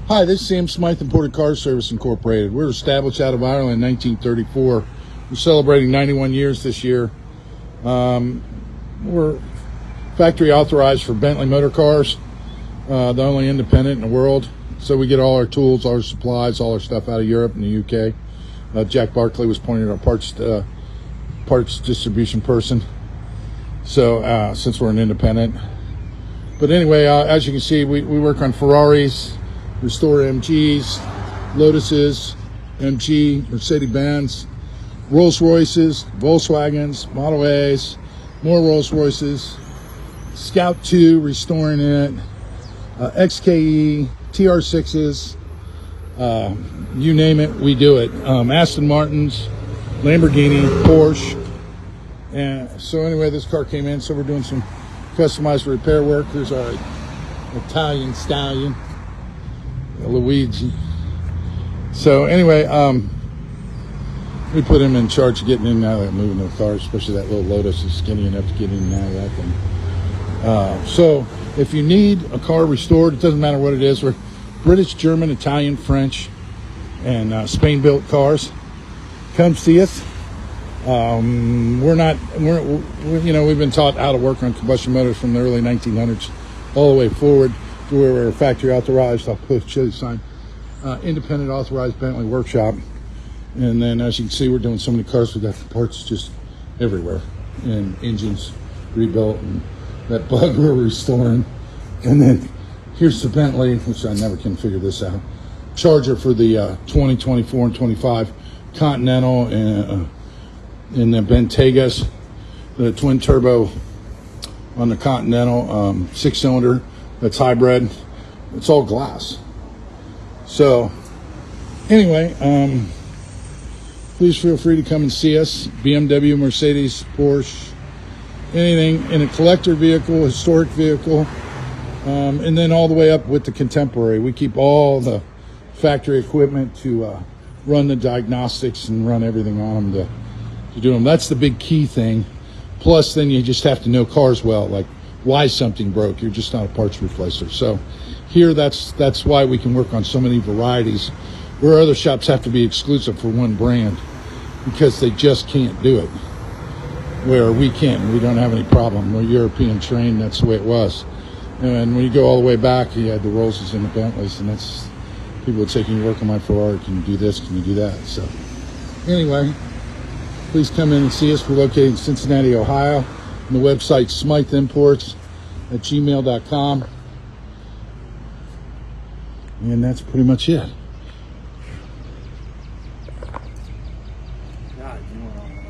Hi, this is Sam Smyth and Motorcar Service Incorporated. We're established out of Ireland in 1934. We're celebrating 91 years this year. We're factory authorized for Bentley Motorcars, the only independent in the world. So we get all our tools, all our supplies, all our stuff out of Europe and the UK. Jack Barkley was pointed our parts distribution person. So since we're an independent. But anyway, as you can see, we work on Ferraris, restore MGs, Lotuses, MG, Mercedes-Benz, Rolls-Royces, Volkswagens, Model A's, more Rolls-Royces, Scout 2, restoring it, XKE, TR6s, you name it, we do it. Aston Martins, Lamborghini, Porsche. And so anyway, this car came in, so we're doing some customized repair work. Here's our Italian stallion, Luigi. So anyway, we put him in charge of getting in and out of that, moving the car, especially that little Lotus is skinny enough to get in and out of that thing. So if you need a car restored, it doesn't matter what it is. We're British, German, Italian, French, and Spain-built cars. Come see us. We've been taught how to work on combustion motors from the early 1900s all the way forward to where we're factory authorized. I'll put a chili sign. Independent authorized Bentley workshop. And then as you can see, we're doing so many cars, we got the parts just everywhere. And engines rebuilt, and that bug we're restoring. And then here's the Bentley, which I never can figure this out. Charger for the 20, 24, and 25 Continental and the Bentegas, the twin turbo on the Continental, 6-cylinder, that's hybrid. It's all glass. So anyway, please feel free to come and see us. BMW, Mercedes, Porsche, anything in a collector vehicle, historic vehicle, and then all the way up with the contemporary. We keep all the factory equipment to run the diagnostics and run everything on them to do them. That's the big key thing. Plus, then you just have to know cars well, like why something broke. You're just not a parts replacer. So here, that's why we can work on so many varieties, where other shops have to be exclusive for one brand because they just can't do it. Where we can't, we don't have any problem. We're European trained, that's the way it was. And when you go all the way back, you had the Rollses and the Bentleys, and that's, people would say, can you work on my Ferrari? Can you do this? Can you do that? So anyway, please come in and see us. We're located in Cincinnati, Ohio. And the website smythimports@gmail.com. And that's pretty much it. God, you went on that.